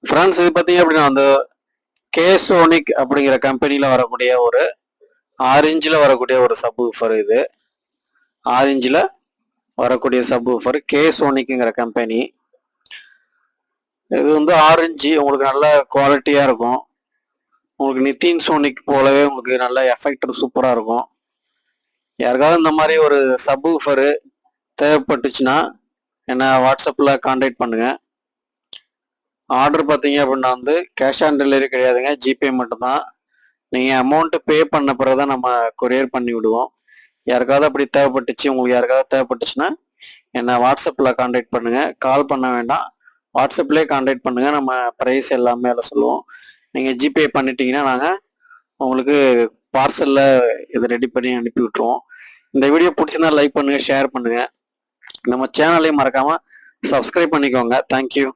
Friends இது பார்த்தீங்க அப்படின்னா அந்த கேசோனிக் அப்படிங்கிற கம்பெனியில் வரக்கூடிய ஒரு 6 இன்ச்சில் வரக்கூடிய ஒரு சப்வூஃபர். இது 6 இன்ச்சில் வரக்கூடிய சப்வூஃபர் கேசோனிக்குங்கிற கம்பெனி. இது வந்து 6 இன்ச்சு, உங்களுக்கு நல்ல குவாலிட்டியாக இருக்கும். உங்களுக்கு நித்தின் சோனிக் போலவே உங்களுக்கு நல்ல எஃபெக்ட் சூப்பராக இருக்கும். யாருக்காவது இந்த மாதிரி ஒரு சப்வூஃபரு தேவைப்பட்டுச்சுன்னா என்ன வாட்ஸ்அப்பில் கான்டாக்ட் பண்ணுங்கள். ஆர்டர் பார்த்தீங்க அப்படின்னா வந்து கேஷ் ஆன் டெலிவரி கிடையாதுங்க, ஜிபே மட்டும்தான். நீங்கள் அமௌண்ட்டு பே பண்ண பிறகு தான் நம்ம கொரியர் பண்ணி விடுவோம். யாருக்காவது அப்படி தேவைப்பட்டுச்சு, உங்களுக்கு யாருக்காவது தேவைப்பட்டுச்சுன்னா என்ன வாட்ஸ்அப்பில் கான்டாக்ட் பண்ணுங்கள். கால் பண்ண வேண்டாம், வாட்ஸ்அப்லேயே கான்டாக்ட் பண்ணுங்கள். நம்ம ப்ரைஸ் எல்லாமே அதில் சொல்லுவோம். நீங்கள் ஜிபே பண்ணிட்டீங்கன்னா நாங்கள் உங்களுக்கு பார்சலில் இதை ரெடி பண்ணி அனுப்பி விட்டுருவோம். இந்த வீடியோ பிடிச்சிருந்தா லைக் பண்ணுங்கள், ஷேர் பண்ணுங்கள். நம்ம சேனலையும் மறக்காமல் சப்ஸ்கிரைப் பண்ணிக்கோங்க. தேங்க்யூ.